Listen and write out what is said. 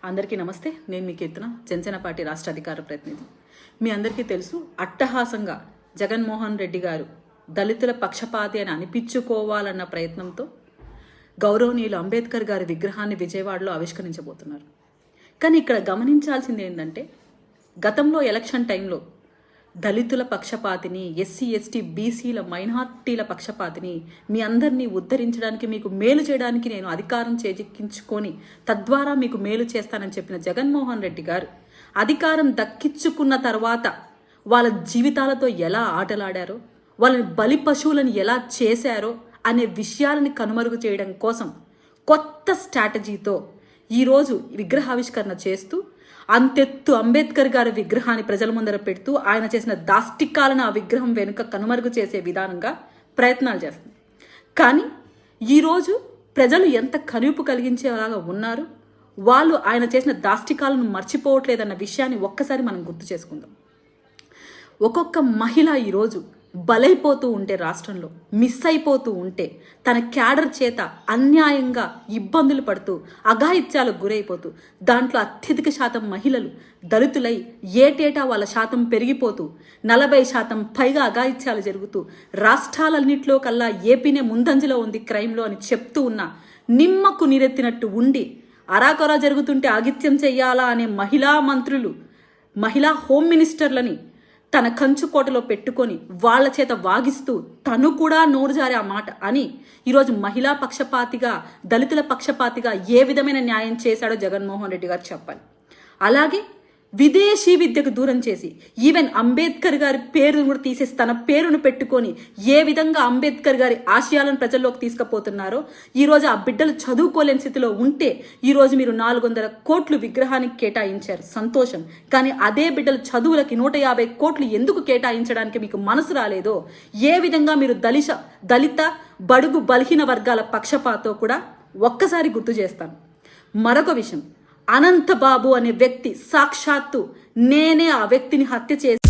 అందరికీ నమస్తే. నేను మీ కీర్తన, జనసేన పార్టీ రాష్ట్ర అధికార ప్రతినిధి. మీ అందరికీ తెలుసు, అట్టహాసంగా జగన్మోహన్ రెడ్డి గారు దళితుల పక్షపాతి అని అనిపించుకోవాలన్న ప్రయత్నంతో గౌరవనీయులు అంబేద్కర్ గారి విగ్రహాన్ని విజయవాడలో ఆవిష్కరించబోతున్నారు. కానీ ఇక్కడ గమనించాల్సింది ఏంటంటే, గతంలో ఎలక్షన్ టైంలో దళితుల పక్షపాతిని, ఎస్సీ ఎస్టీ బీసీల మైనార్టీల పక్షపాతిని, మీ అందరినీ ఉద్ధరించడానికి, మీకు మేలు చేయడానికి నేను అధికారం చేజిక్కించుకొని తద్వారా మీకు మేలు చేస్తానని చెప్పిన జగన్మోహన్ రెడ్డి గారు అధికారం దక్కించుకున్న తర్వాత వాళ్ళ జీవితాలతో ఎలా ఆటలాడారో, వాళ్ళని బలి పశువులను ఎలా చేశారో అనే విషయాలని కనుమరుగు చేయడం కోసం కొత్త స్ట్రాటజీతో ఈరోజు విగ్రహావిష్కరణ చేస్తూ అంతెత్తు అంబేద్కర్ గారి విగ్రహాన్ని ప్రజల ముందర పెడుతూ ఆయన చేసిన దాష్టికాలను ఆ విగ్రహం వెనుక కనుమరుగు చేసే విధానంగా ప్రయత్నాలు చేస్తుంది. కానీ ఈరోజు ప్రజలు ఎంత కనువిప్పు కలిగించేలాగా ఉన్నారు, వాళ్ళు ఆయన చేసిన దాష్టికాలను మర్చిపోవట్లేదన్న విషయాన్ని ఒక్కసారి మనం గుర్తు చేసుకుందాం. ఒక్కొక్క మహిళ ఈరోజు బలైపోతూ ఉంటే, రాష్ట్రంలో మిస్ అయిపోతూ ఉంటే, తన క్యాడర్ చేత అన్యాయంగా ఇబ్బందులు పడుతూ అఘాయిత్యాలకు గురైపోతూ, దాంట్లో అత్యధిక శాతం మహిళలు దళితులై ఏటేటా వాళ్ళ శాతం పెరిగిపోతూ 40% పైగా అఘాయిత్యాలు జరుగుతూ రాష్ట్రాలన్నింటిలో కల్లా ఏపీనే ముందంజలో ఉంది క్రైమ్లో అని చెప్తూ ఉన్న, నిమ్మకు నీరెత్తినట్టు ఉండి అరాకొరా జరుగుతుంటే ఆగిత్యం చెయ్యాలా అనే మహిళా మంత్రులు, మహిళా హోమ్ మినిస్టర్లని తన కంచుకోటలో పెట్టుకొని వాళ్ళ చేత వాగిస్తూ తను కూడా నోరు జారే ఆ మాట అని ఈరోజు మహిళా పక్షపాతిగా, దళితుల పక్షపాతిగా ఏ విధమైన న్యాయం చేశాడో జగన్మోహన్ రెడ్డి గారు చెప్పాలి. అలాగే విదేశీ విద్యకు దూరం చేసి, ఈవెన్ అంబేద్కర్ గారి పేరును కూడా తీసేసి తన పేరును పెట్టుకొని ఏ విధంగా అంబేద్కర్ గారి ఆశయాలను ప్రజల్లోకి తీసుకుపోతున్నారో, ఈరోజు ఆ బిడ్డలు చదువుకోలేని స్థితిలో ఉంటే ఈరోజు మీరు 400 కోట్లు విగ్రహానికి కేటాయించారు, సంతోషం. కానీ అదే బిడ్డలు చదువులకి 150 కోట్లు ఎందుకు కేటాయించడానికి మీకు మనసు రాలేదో, ఏ విధంగా మీరు దళిత బడుగు బలహీన వర్గాల పక్షపాతో కూడా ఒక్కసారి గుర్తు చేస్తాను. మరొక విషయం, అనంతబాబు అనే వ్యక్తి సాక్షాత్తు నేనే ఆ వ్యక్తిని హత్య చేసి